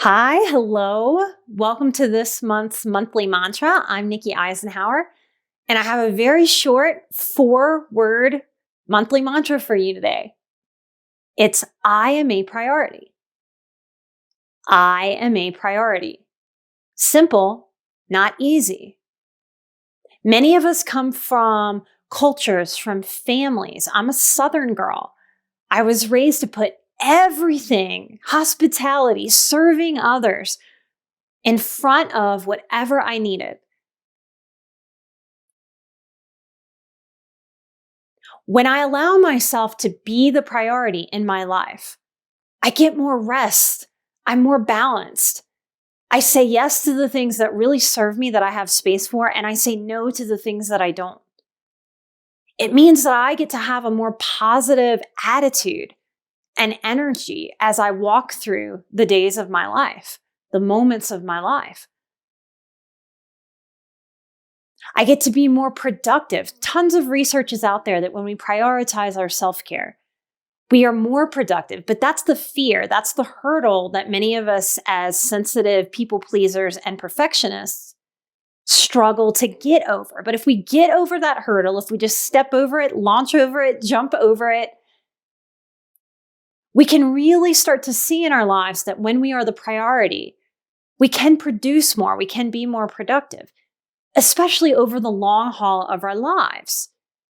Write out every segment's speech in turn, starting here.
Hi, hello. Welcome to this month's monthly mantra. I'm Nikki Eisenhower, and I have a very short 4-word monthly mantra for you today. It's I am a priority. I am a priority. Simple, not easy. Many of us come from cultures, from families. I'm a Southern girl. I was raised to put everything, hospitality, serving others, in front of whatever I needed. When I allow myself to be the priority in my life, I get more rest. I'm more balanced. I say yes to the things that really serve me, that I have space for, and I say no to the things that I don't. It means that I get to have a more positive attitude and energy as I walk through the days of my life, the moments of my life. I get to be more productive. Tons of research is out there that when we prioritize our self-care, we are more productive. But that's the fear. That's the hurdle that many of us as sensitive people pleasers and perfectionists struggle to get over. But if we get over that hurdle, if we just step over it, launch over it, jump over it, we can really start to see in our lives that when we are the priority, we can produce more, we can be more productive, especially over the long haul of our lives.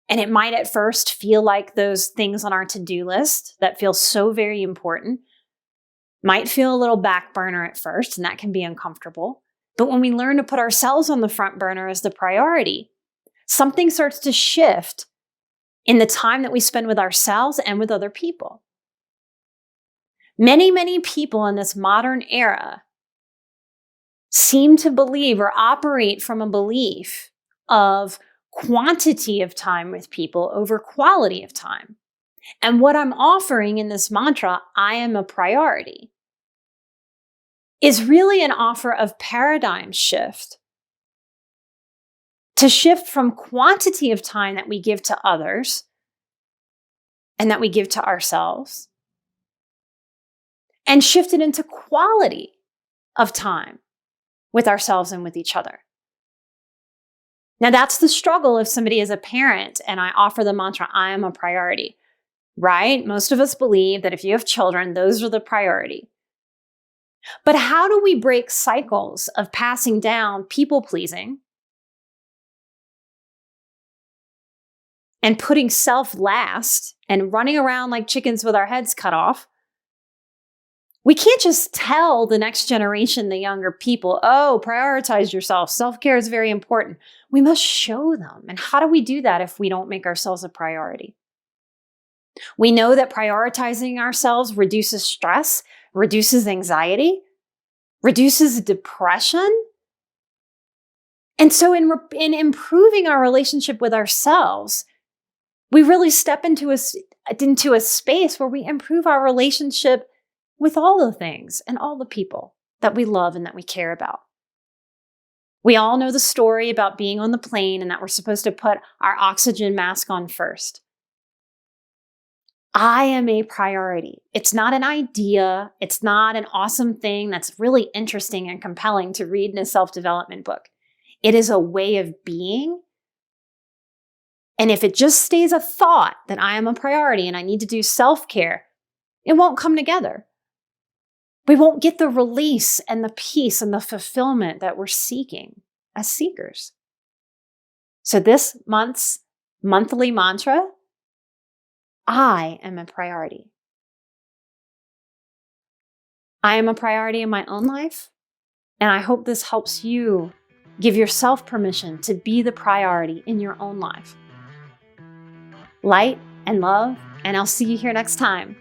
And it might at first feel like those things on our to-do list that feel so very important might feel a little back burner at first, and that can be uncomfortable. But when we learn to put ourselves on the front burner as the priority, something starts to shift in the time that we spend with ourselves and with other people. Many people in this modern era seem to believe or operate from a belief of quantity of time with people over quality of time. And what I'm offering in this mantra, I am a priority, is really an offer of paradigm shift. To shift from quantity of time that we give to others and that we give to ourselves, and shift it into quality of time with ourselves and with each other. Now, that's the struggle if somebody is a parent and I offer the mantra, I am a priority, right? Most of us believe that if you have children, those are the priority. But how do we break cycles of passing down people pleasing and putting self last and running around like chickens with our heads cut off? We can't just tell the next generation, the younger people, oh, prioritize yourself. Self-care is very important. We must show them. And how do we do that if we don't make ourselves a priority? We know that prioritizing ourselves reduces stress, reduces anxiety, reduces depression. And so in improving our relationship with ourselves, we really step into a space where we improve our relationship with all the things and all the people that we love and that we care about. We all know the story about being on the plane and that we're supposed to put our oxygen mask on first. I am a priority. It's not an idea. It's not an awesome thing that's really interesting and compelling to read in a self-development book. It is a way of being. And if it just stays a thought that I am a priority and I need to do self-care, it won't come together. We won't get the release and the peace and the fulfillment that we're seeking as seekers. So this month's monthly mantra, I am a priority. I am a priority in my own life, and I hope this helps you give yourself permission to be the priority in your own life. Light and love, and I'll see you here next time.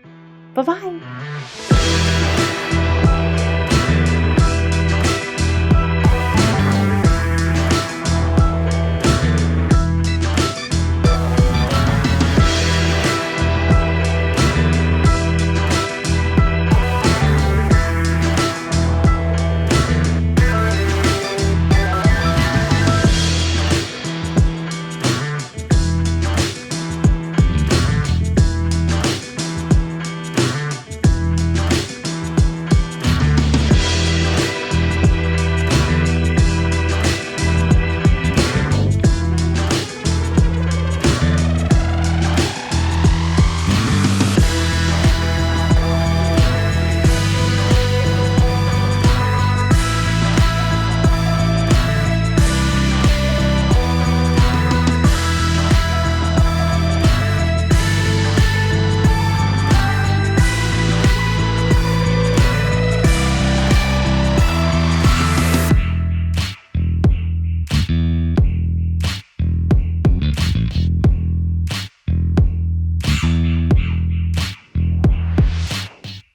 Bye-bye.